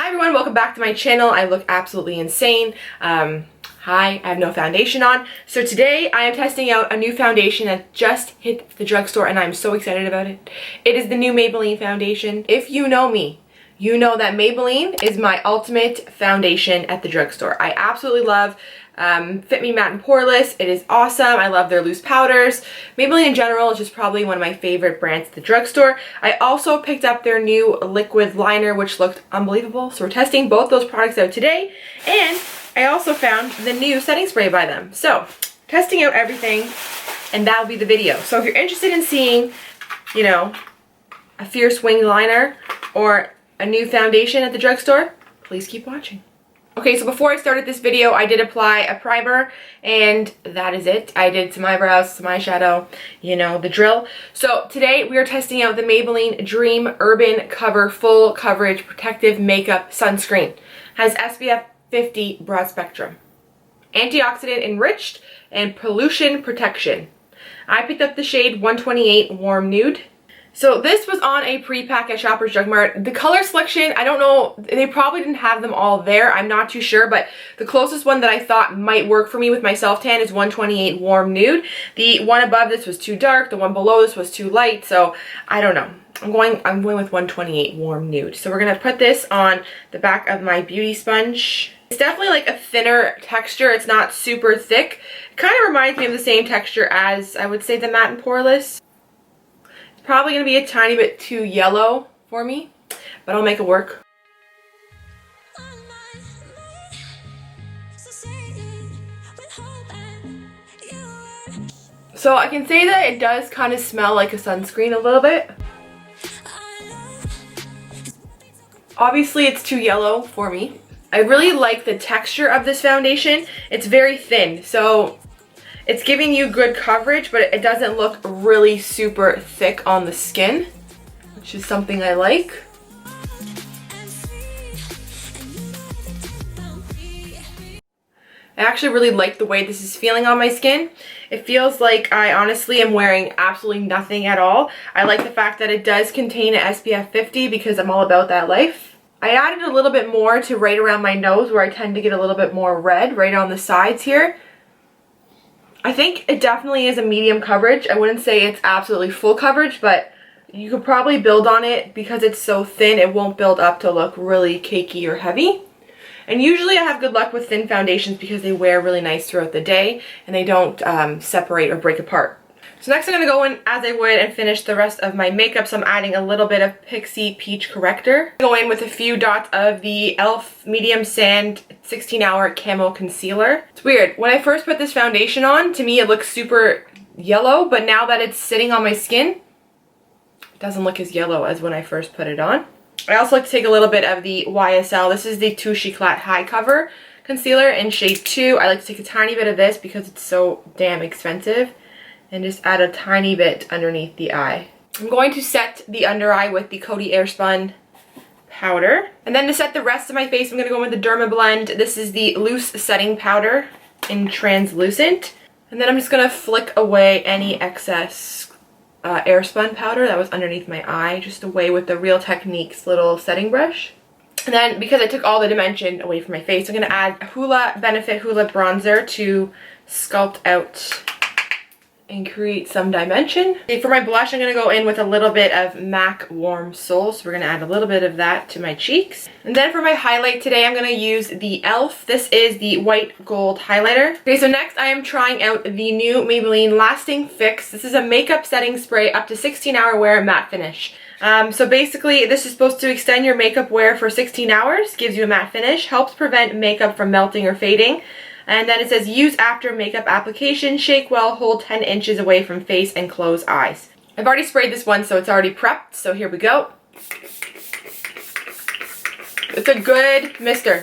Hi everyone, welcome back to my channel. I look absolutely insane. Hi, I have no foundation on. So today I am testing out a new foundation that just hit the drugstore and I'm so excited about it. It is the new Maybelline foundation. If you know me, you know that Maybelline is my ultimate foundation at the drugstore. I absolutely love Fit Me Matte and Poreless. It is awesome. I love their loose powders. Maybelline in general is just probably one of my favorite brands at the drugstore. I also picked up their new liquid liner, which looked unbelievable. So we're testing both those products out today. And I also found the new setting spray by them. So testing out everything, and that'll be the video. So if you're interested in seeing, you know, a fierce wing liner or a new foundation at the drugstore, please keep watching. Okay, so before I started this video, I did apply a primer, and that is it. I did some eyebrows, some eyeshadow, you know, the drill. So today we are testing out the Maybelline Dream Urban Cover Full Coverage Protective Makeup Sunscreen. Has SPF 50 broad spectrum, antioxidant enriched, and pollution protection. I picked up the shade 128 Warm Nude. So this was on a pre-pack at Shoppers Drug Mart. The color selection, I don't know, they probably didn't have them all there. I'm not too sure, but the closest one that I thought might work for me with my self-tan is 128 Warm Nude. The one above this was too dark, the one below this was too light, so I don't know. I'm going with 128 Warm Nude. So we're gonna put this on the back of my beauty sponge. It's definitely like a thinner texture. It's not super thick. It kind of reminds me of the same texture as, I would say, the Matte and Poreless. Probably going to be a tiny bit too yellow for me, but I'll make it work. So I can say that it does kind of smell like a sunscreen a little bit. Obviously it's too yellow for me. I really like the texture of this foundation. It's very thin, so it's giving you good coverage, but it doesn't look really super thick on the skin, which is something I like. I actually really like the way this is feeling on my skin. It feels like I honestly am wearing absolutely nothing at all. I like the fact that it does contain an SPF 50 because I'm all about that life. I added a little bit more to right around my nose where I tend to get a little bit more red right on the sides here. I think it definitely is a medium coverage. I wouldn't say it's absolutely full coverage, but you could probably build on it because it's so thin. It won't build up to look really cakey or heavy. And usually I have good luck with thin foundations because they wear really nice throughout the day and they don't separate or break apart. So next I'm going to go in as I would and finish the rest of my makeup. So I'm adding a little bit of Pixi Peach Corrector. Go in with a few dots of the e.l.f. Medium Sand 16-Hour Camo Concealer. It's weird. When I first put this foundation on, to me it looks super yellow, but now that it's sitting on my skin, it doesn't look as yellow as when I first put it on. I also like to take a little bit of the YSL. This is the Touche Eclat High Cover Concealer in shade 2. I like to take a tiny bit of this because it's so damn expensive, and just add a tiny bit underneath the eye. I'm going to set the under eye with the COTY Airspun powder. And then to set the rest of my face, I'm going to go in with the Dermablend. This is the loose setting powder in translucent. And then I'm just going to flick away any excess Airspun powder that was underneath my eye, just away with the Real Techniques little setting brush. And then because I took all the dimension away from my face, I'm going to add Hoola Benefit Hoola Bronzer to sculpt out and create some dimension. For my blush, I'm going to go in with a little bit of MAC Warm Soul. So we're going to add a little bit of that to my cheeks. And then for my highlight today, I'm going to use the e.l.f. This is the White Gold Highlighter. Okay, so next I am trying out the new Maybelline Lasting Fix. This is a makeup setting spray up to 16-hour wear matte finish. So basically, this is supposed to extend your makeup wear for 16 hours, gives you a matte finish, helps prevent makeup from melting or fading. And then it says, use after makeup application, shake well, hold 10 inches away from face and close eyes. I've already sprayed this one, so it's already prepped, so here we go. It's a good mister.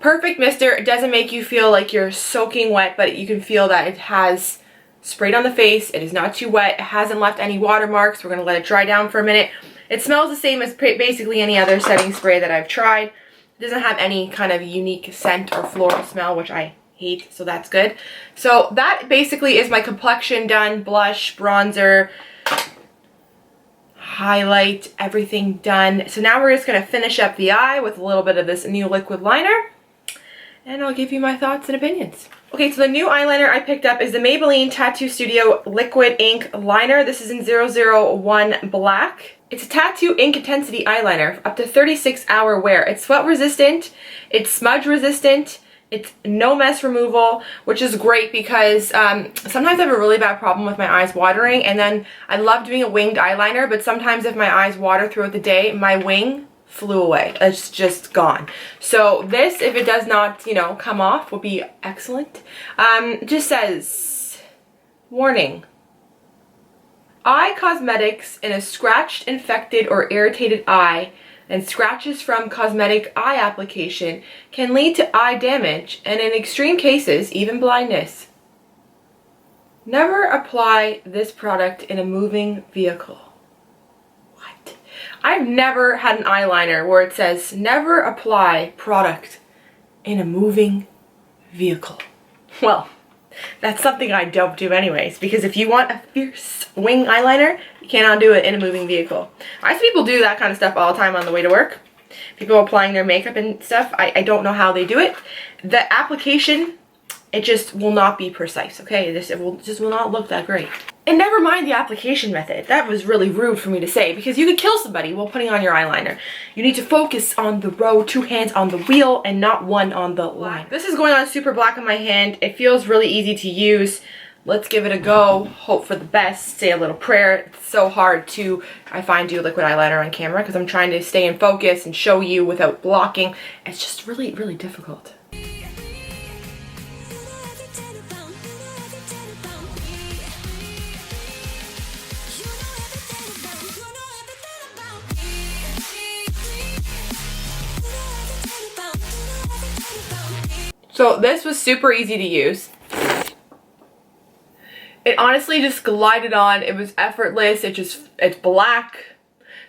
Perfect mister. It doesn't make you feel like you're soaking wet, but you can feel that it has sprayed on the face. It is not too wet. It hasn't left any watermarks. We're going to let it dry down for a minute. It smells the same as basically any other setting spray that I've tried. It doesn't have any kind of unique scent or floral smell, which I hate, so that's good. So that basically is my complexion done. Blush, bronzer, highlight, everything done. So now we're just going to finish up the eye with a little bit of this new liquid liner, and I'll give you my thoughts and opinions. Okay, so the new eyeliner I picked up is the Maybelline Tattoo Studio Liquid Ink Liner. This is in 001 Black. It's a tattoo ink intensity eyeliner, up to 36-hour wear. It's sweat resistant, it's smudge resistant, it's no mess removal, which is great because sometimes I have a really bad problem with my eyes watering, and then I love doing a winged eyeliner, but sometimes if my eyes water throughout the day, my wing flew away. It's just gone. So this, if it does not, you know, come off, will be excellent. Just says, warning. Eye cosmetics in a scratched, infected, or irritated eye and scratches from cosmetic eye application can lead to eye damage and in extreme cases, even blindness. Never apply this product in a moving vehicle. What? I've never had an eyeliner where it says never apply product in a moving vehicle. Well, that's something I don't do anyways, because if you want a fierce wing eyeliner, you cannot do it in a moving vehicle. I see people do that kind of stuff all the time on the way to work. People applying their makeup and stuff. I don't know how they do it. The application, it just will not be precise, okay? It will not look that great. And never mind the application method. That was really rude for me to say, because you could kill somebody while putting on your eyeliner. You need to focus on the row, 2 hands on the wheel and not 1 on the line. This is going on super black on my hand. It feels really easy to use. Let's give it a go. Hope for the best. Say a little prayer. It's so hard to, I find, do liquid eyeliner on camera because I'm trying to stay in focus and show you without blocking. It's just really, really difficult. So this was super easy to use. It honestly just glided on. It was effortless. It's black.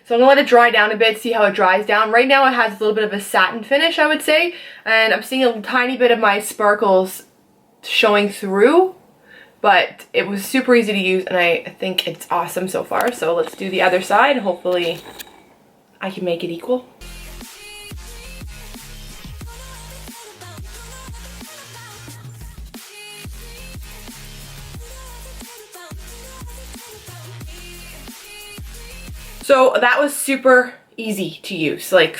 So I'm gonna let it dry down a bit, see how it dries down. Right now it has a little bit of a satin finish, I would say. And I'm seeing a tiny bit of my sparkles showing through. But it was super easy to use and I think it's awesome so far. So let's do the other side. Hopefully I can make it equal. So that was super easy to use, like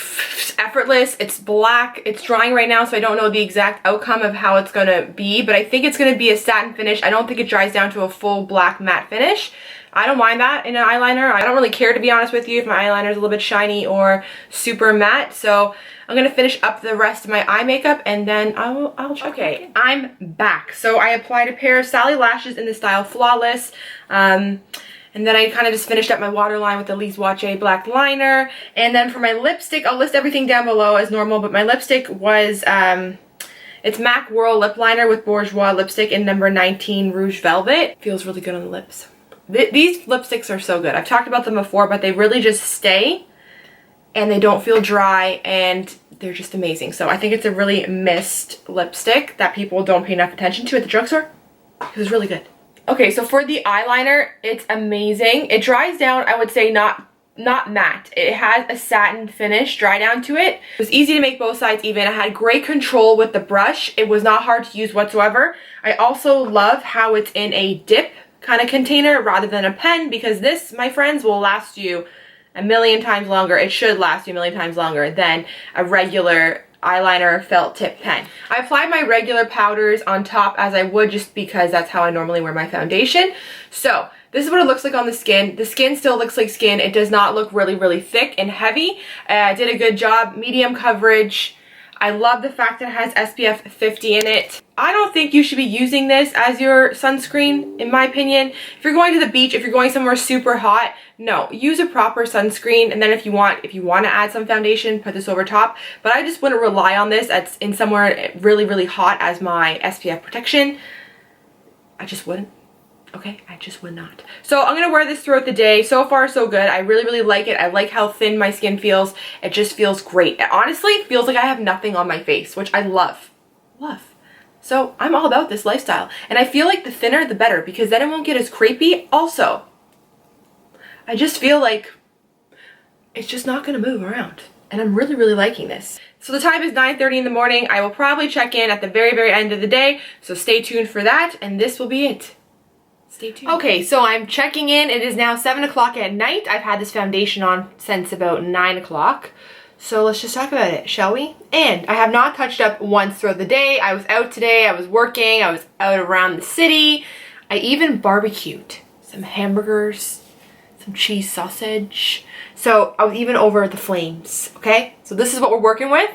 effortless. It's black, it's drying right now, so I don't know the exact outcome of how it's gonna be, but I think it's gonna be a satin finish. I don't think it dries down to a full black matte finish. I don't mind that in an eyeliner. I don't really care, to be honest with you, if my eyeliner is a little bit shiny or super matte. So I'm gonna finish up the rest of my eye makeup and then I'll check. Okay, I'm back. So I applied a pair of Sali lashes in the style Flawless. And then I kind of just finished up my waterline with the Lise Watier black liner. And then for my lipstick, I'll list everything down below as normal, but my lipstick was, it's MAC Whirl Lip Liner with Bourjois lipstick in number 19 Rouge Velvet. Feels really good on the lips. These lipsticks are so good. I've talked about them before, but they really just stay and they don't feel dry and they're just amazing. So I think it's a really missed lipstick that people don't pay enough attention to at the drugstore because it's really good. Okay, so for the eyeliner, it's amazing. It dries down, I would say not matte. It has a satin finish, dry down to it. It was easy to make both sides even. I had great control with the brush. It was not hard to use whatsoever. I also love how it's in a dip kind of container rather than a pen, because this, my friends, will last you a million times longer. It should last you a million times longer than a regular eyeliner felt tip pen. I applied my regular powders on top as I would, just because that's how I normally wear my foundation. So this is what it looks like on the skin. The skin still looks like skin. It does not look really, really thick and heavy. I did a good job, medium coverage. I love the fact that it has SPF 50 in it. I don't think you should be using this as your sunscreen, in my opinion. If you're going to the beach, if you're going somewhere super hot, no, use a proper sunscreen. And then if you want to add some foundation, put this over top. But I just wouldn't rely on this as in somewhere really, really hot as my SPF protection. I just wouldn't. Okay, I just would not. So I'm gonna wear this throughout the day. So far, so good. I really, really like it. I like how thin my skin feels. It just feels great. It honestly feels like I have nothing on my face, which I love. Love. So I'm all about this lifestyle. And I feel like the thinner, the better, because then it won't get as crepey. Also, I just feel like it's just not gonna move around. And I'm really, really liking this. So the time is 9:30 in the morning. I will probably check in at the very, very end of the day. So stay tuned for that, and this will be it. Stay tuned. Okay, so I'm checking in. It is now 7 o'clock at night. I've had this foundation on since about 9 o'clock. So let's just talk about it, shall we? And I have not touched up once throughout the day. I was out today, I was working, I was out around the city. I even barbecued some hamburgers, some cheese sausage. So I was even over the flames, okay? So this is what we're working with.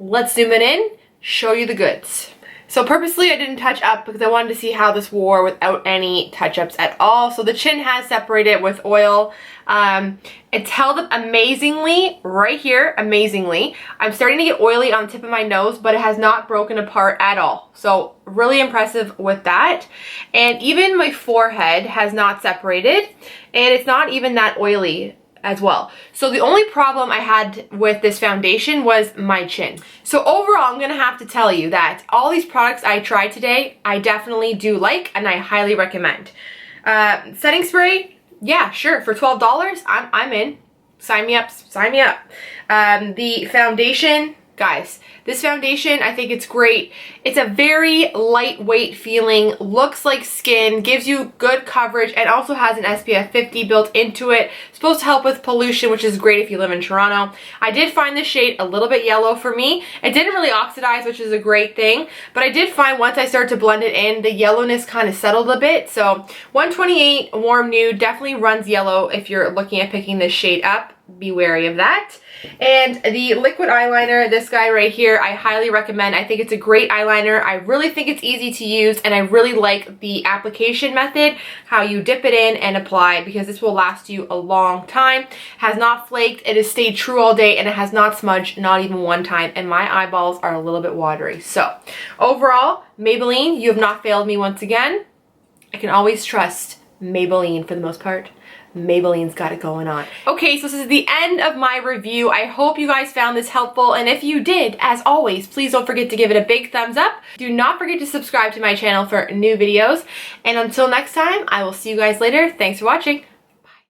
Let's zoom it in, show you the goods. So purposely I didn't touch up because I wanted to see how this wore without any touch-ups at all. So the chin has separated with oil. It's held up amazingly right here, amazingly. I'm starting to get oily on the tip of my nose, but it has not broken apart at all. So really impressive with that. And even my forehead has not separated, and it's not even that oily as well. So the only problem I had with this foundation was my chin. So overall, I'm gonna have to tell you that all these products I tried today, I definitely do like and I highly recommend. Setting spray, yeah, sure, for $12, I'm in. Sign me up, sign me up. The foundation, guys, this foundation, I think it's great. It's a very lightweight feeling, looks like skin, gives you good coverage, and also has an SPF 50 built into it. It's supposed to help with pollution, which is great if you live in Toronto. I did find this shade a little bit yellow for me. It didn't really oxidize, which is a great thing, but I did find once I started to blend it in, the yellowness kind of settled a bit. So 128 Warm Nude definitely runs yellow if you're looking at picking this shade up. Be wary of that. And the liquid eyeliner, this guy right here, I highly recommend. I think it's a great eyeliner. I really think it's easy to use, and I really like the application method, how you dip it in and apply, because this will last you a long time. Has not flaked, it has stayed true all day, and it has not smudged, not even one time, and my eyeballs are a little bit watery. So overall, Maybelline, you have not failed me once again. I can always trust Maybelline for the most part. Maybelline's got it going on. Okay, so this is the end of my review. I hope you guys found this helpful, and if you did, as always, please don't forget to give it a big thumbs up. Do not forget to subscribe to my channel for new videos, and until next time, I will see you guys later. Thanks for watching.